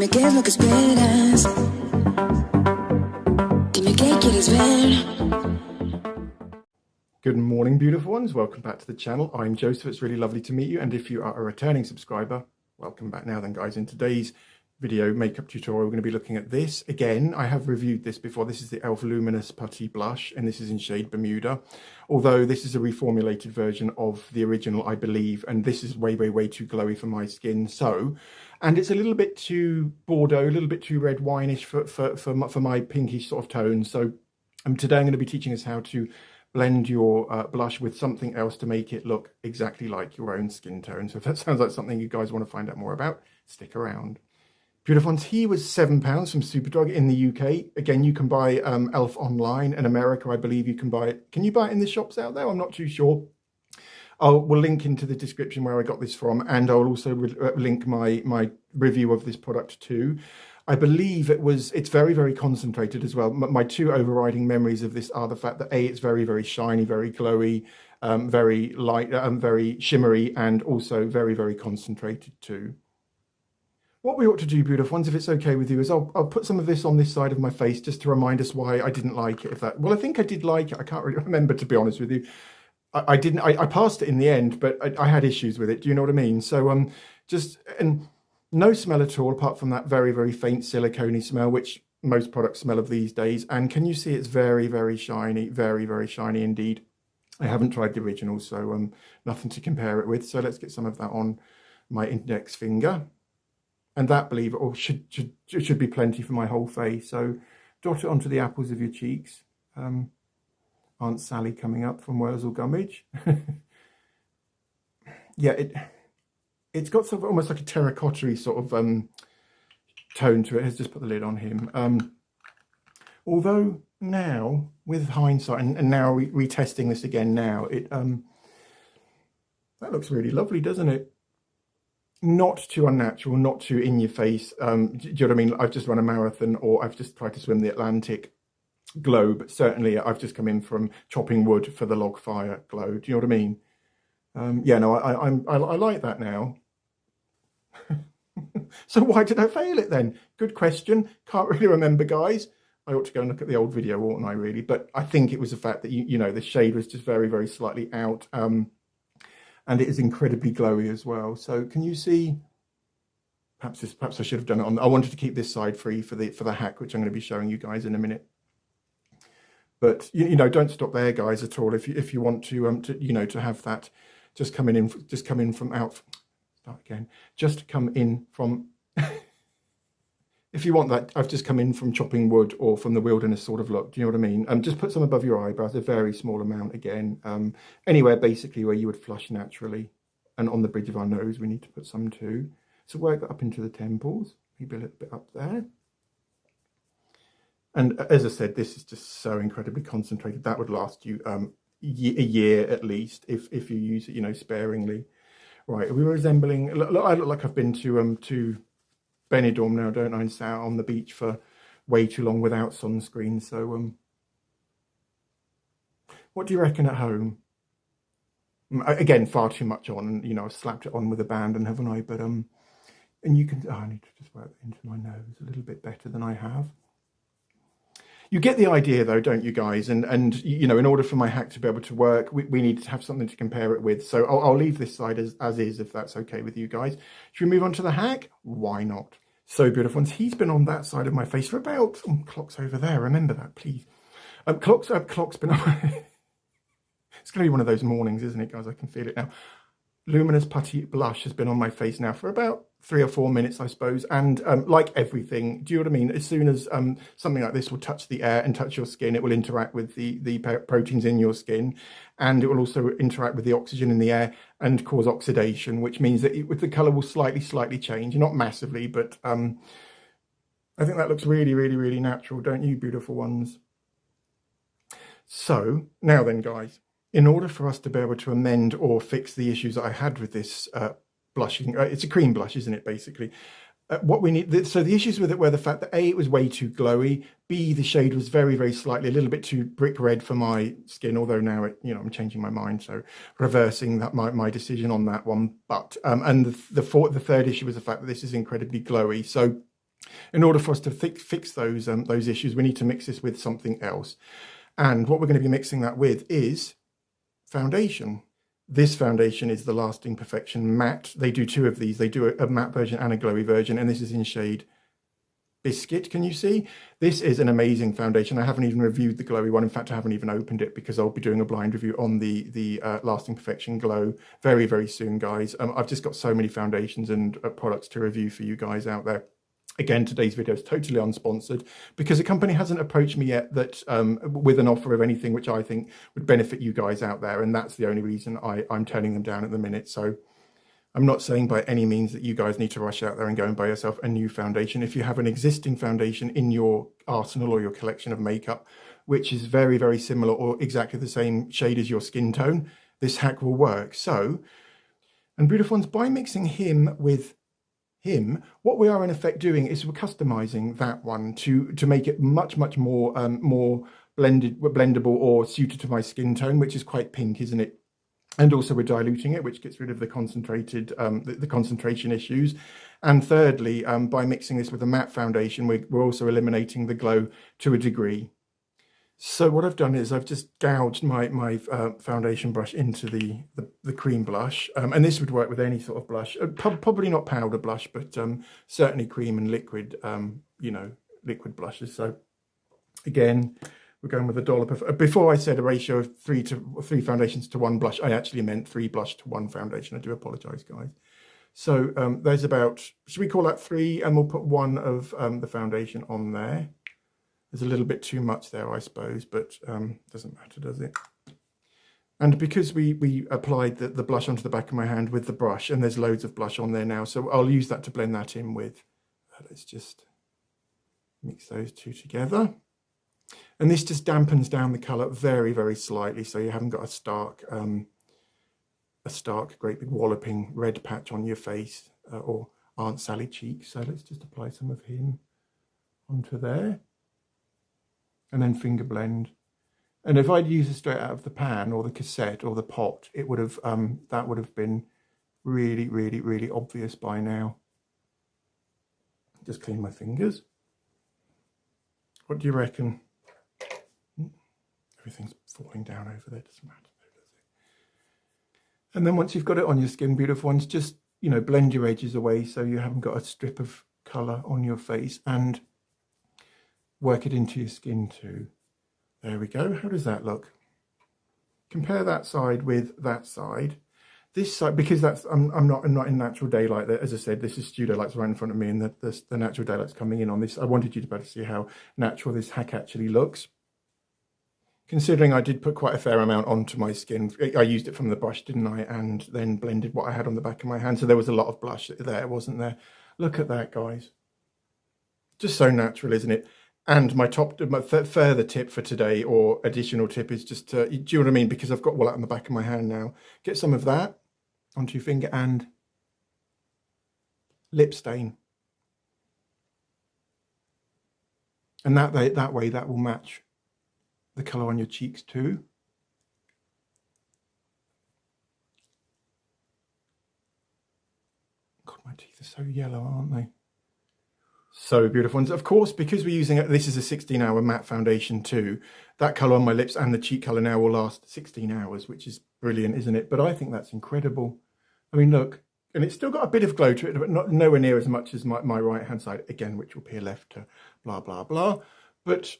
Dime qué es lo que esperas. Dime qué quieres ver. Good morning, beautiful ones. Welcome back to the channel. I'm Joseph. It's really lovely to meet you. And if you are a returning subscriber, welcome back now then, guys. In today's video makeup tutorial, we're going to be looking at this. Again, I have reviewed this before. This is the E.L.F. Luminous Putty Blush, and this is in shade Bermuda. Although this is a reformulated version of the original, I believe, and this is way, way, way too glowy for my skin. And it's a little bit too Bordeaux, a little bit too red wine-ish for my pinkish sort of tone. So today I'm going to be teaching us how to blend your blush with something else to make it look exactly like your own skin tone. So if that sounds like something you guys want to find out more about, stick around. Beautiful ones, he was £7 from Superdrug in the UK. Again, you can buy E.L.F. online. In America, I believe you can buy it. Can you buy it in the shops out there? I'm not too sure. We'll link into the description where I got this from, and I'll also link my review of this product too. I believe it's very, very concentrated as well. My two overriding memories of this are the fact that A, it's very, very shiny, very glowy, very light, very shimmery, and also very, very concentrated too. What we ought to do, beautiful ones, if it's okay with you, is I'll put some of this on this side of my face just to remind us why I didn't like it. Well, I think I did like it. I can't really remember, to be honest with you. I passed it in the end, but I had issues with it. Do you know what I mean? So and no smell at all, apart from that very, very faint silicone smell, which most products smell of these days. And can you see it's very, very shiny, very, very shiny indeed. I haven't tried the original, so nothing to compare it with. So let's get some of that on my index finger. And that, believe it or should be plenty for my whole face. So dot it onto the apples of your cheeks. Aunt Sally coming up from Wurzel Gummidge. Yeah, it's got sort of almost like a terracotta-y sort of tone to it. Let's just put the lid on him. Although now, with hindsight, and now retesting this again now, that looks really lovely, doesn't it? Not too unnatural, not too in your face. Do you know what I mean? I've just run a marathon, or I've just tried to swim the Atlantic globe. Certainly, I've just come in from chopping wood for the log fire glow. Do you know what I mean? Yeah, no, I like that now. So why did I fail it then? Good question. Can't really remember, guys. I ought to go and look at the old video, oughtn't I, really? But I think it was the fact that, you know, the shade was just very, very slightly out. And it is incredibly glowy as well. So can you see? Perhaps I should have done it on. I wanted to keep this side free for the hack, which I'm going to be showing you guys in a minute. But you know, don't stop there, guys, at all. If you want to you know, to have that just come in from out. Start again. Just come in from. If you want that, I've just come in from chopping wood or from the wilderness sort of look. Do you know what I mean? Just put some above your eyebrows, a very small amount again. Anywhere basically where you would flush naturally. And on the bridge of our nose, we need to put some too. So work that up into the temples, maybe a little bit up there. And as I said, this is just so incredibly concentrated. That would last you a year at least if you use it, you know, sparingly. Right, are we resembling? Look, I look like I've been to Benidorm now, don't I? And sat out on the beach for way too long without sunscreen. So, what do you reckon at home? Again, far too much on. You know, I've slapped it on with a band, and haven't I? But and you can. Oh, I need to just work that into my nose a little bit better than I have. You get the idea, though, don't you, guys? And you know, in order for my hack to be able to work, we need to have something to compare it with. So I'll leave this side as is, if that's okay with you guys. Should we move on to the hack? Why not? So, beautiful ones, he's been on that side of my face for about... Oh, clock's over there. Remember that, please. Clock's been on... It's going to be one of those mornings, isn't it, guys? I can feel it now. Luminous Putty Blush has been on my face now for about 3 or 4 minutes, I suppose. And like everything, do you know what I mean? As soon as something like this will touch the air and touch your skin, it will interact with the proteins in your skin. And it will also interact with the oxygen in the air and cause oxidation, which means that the colour will slightly change. Not massively, but I think that looks really, really, really natural, don't you, beautiful ones? So, now then, guys. In order for us to be able to amend or fix the issues that I had with this blushing, it's a cream blush, isn't it, basically? What we need, so the issues with it were the fact that A, it was way too glowy, B, the shade was very, very slightly, a little bit too brick red for my skin, although now, you know, I'm changing my mind, so reversing that my decision on that one. But, and the third issue was the fact that this is incredibly glowy. So In order for us to fix those issues, we need to mix this with something else. And what we're going to be mixing that with is foundation. This foundation is the Lasting Perfection Matte. They do two of these. They do a matte version and a glowy version, and this is in shade Biscuit. Can you see? This is an amazing foundation. I haven't even reviewed the glowy one. In fact, I haven't even opened it because I'll be doing a blind review on the Lasting Perfection Glow very, very soon, guys. I've just got so many foundations and products to review for you guys out there. Again, today's video is totally unsponsored because the company hasn't approached me yet that with an offer of anything which I think would benefit you guys out there. And that's the only reason I'm turning them down at the minute. So I'm not saying by any means that you guys need to rush out there and go and buy yourself a new foundation. If you have an existing foundation in your arsenal or your collection of makeup, which is very, very similar or exactly the same shade as your skin tone, this hack will work. So, and beautiful ones, by mixing him with him, what we are in effect doing is we're customizing that one to make it much more more blendable or suited to my skin tone, which is quite pink, isn't it? And also we're diluting it, which gets rid of the concentrated the concentration issues. And thirdly, by mixing this with a matte foundation, we're also eliminating the glow to a degree. So what I've done is I've just gouged my foundation brush into the cream blush, and this would work with any sort of blush, probably not powder blush, but certainly cream and liquid, you know, liquid blushes. So again, we're going with a dollop of, before I said a ratio of three foundations to one blush, I actually meant 3 blush to 1 foundation. I do apologise, guys. So there's about, should we call that 3? And we'll put 1 of the foundation on there. There's a little bit too much there, I suppose, but doesn't matter, does it? And because we applied the blush onto the back of my hand with the brush, and there's loads of blush on there now, so I'll use that to blend that in with. Let's just mix those two together. And this just dampens down the colour very, very slightly, so you haven't got a stark, great big walloping red patch on your face or Aunt Sally cheeks. So let's just apply some of him onto there. And then finger blend. And if I'd used it straight out of the pan or the cassette or the pot, it would have that would have been really, really, really obvious by now. Just clean my fingers. What do you reckon? Everything's falling down over there, doesn't matter, does it? And then once you've got it on your skin, beautiful ones, just, you know, blend your edges away so you haven't got a strip of colour on your face, and work it into your skin too. There we go. How does that look? Compare that side with that side. This side, because that's I'm not in natural daylight. As I said, this is studio lights right in front of me, and the natural daylight's coming in on this. I wanted you to better see how natural this hack actually looks. Considering I did put quite a fair amount onto my skin, I used it from the brush, didn't I? And then blended what I had on the back of my hand. So there was a lot of blush there, wasn't there? Look at that, guys. Just so natural, isn't it? And my further tip for today, or additional tip, is just to, do you know what I mean? Because I've got wallet on the back of my hand now. Get some of that onto your finger and lip stain. And that way that will match the colour on your cheeks too. God, my teeth are so yellow, aren't they? So beautiful ones. Of course, because we're using this is a 16-hour matte foundation too, that colour on my lips and the cheek colour now will last 16 hours, which is brilliant, isn't it? But I think that's incredible. I mean, look, and it's still got a bit of glow to it, but nowhere near as much as my right-hand side, again, which will peel left to blah, blah, blah. But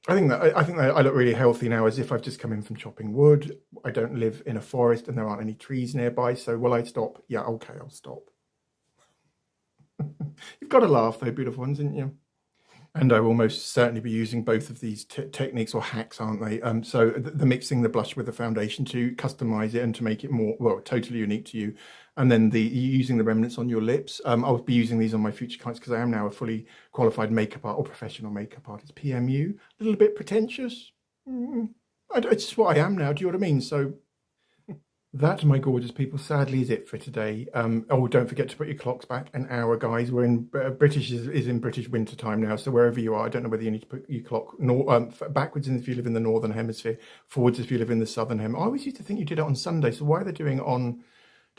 I think that I look really healthy now, as if I've just come in from chopping wood. I don't live in a forest and there aren't any trees nearby. So will I stop? Yeah, okay, I'll stop. You've got to laugh though, beautiful ones, didn't you? And I will most certainly be using both of these techniques, or hacks, aren't they? So the mixing the blush with the foundation to customize it and to make it more, well, totally unique to you. And then using the remnants on your lips. I'll be using these on my future clients because I am now a fully qualified makeup art or professional makeup artist, PMU. A little bit pretentious. It's just what I am now, do you know what I mean? So that, my gorgeous people, sadly is it for today. Oh, don't forget to put your clocks back an hour, guys. We're in British is in British winter time now, so wherever you are, I don't know whether you need to put your clock backwards if you live in the northern hemisphere, forwards if you live in the southern hemisphere. I always used to think you did it on Sunday, so why are they doing it on?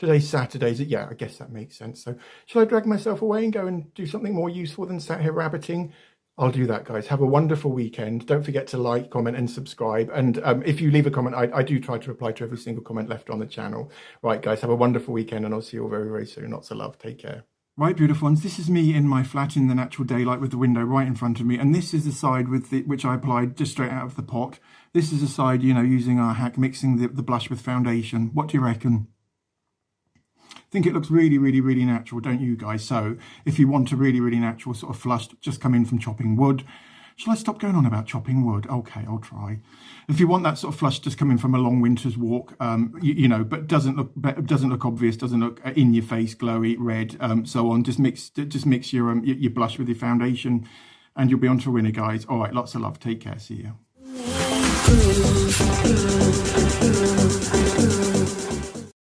Today's Saturday. Yeah, I guess that makes sense. So shall I drag myself away and go and do something more useful than sat here rabbiting? I'll do that, guys. Have a wonderful weekend. Don't forget to like, comment and subscribe. And if you leave a comment, I do try to reply to every single comment left on the channel. Right, guys, have a wonderful weekend and I'll see you all very, very soon. Lots of love. Take care. Right, beautiful ones, this is me in my flat in the natural daylight with the window right in front of me. And this is the side with which I applied just straight out of the pot. This is the side, you know, using our hack, mixing the blush with foundation. What do you reckon? I think it looks really, really, really natural, don't you guys? So if you want a really, really natural sort of flush, just come in from chopping wood. Shall I stop going on about chopping wood? Okay, I'll try. If you want that sort of flush just coming from a long winter's walk, you know, but doesn't look obvious, doesn't look in your face, glowy, red, so on. Just mix your blush with your foundation, and you'll be on to a winner, guys. All right, lots of love. Take care. See you.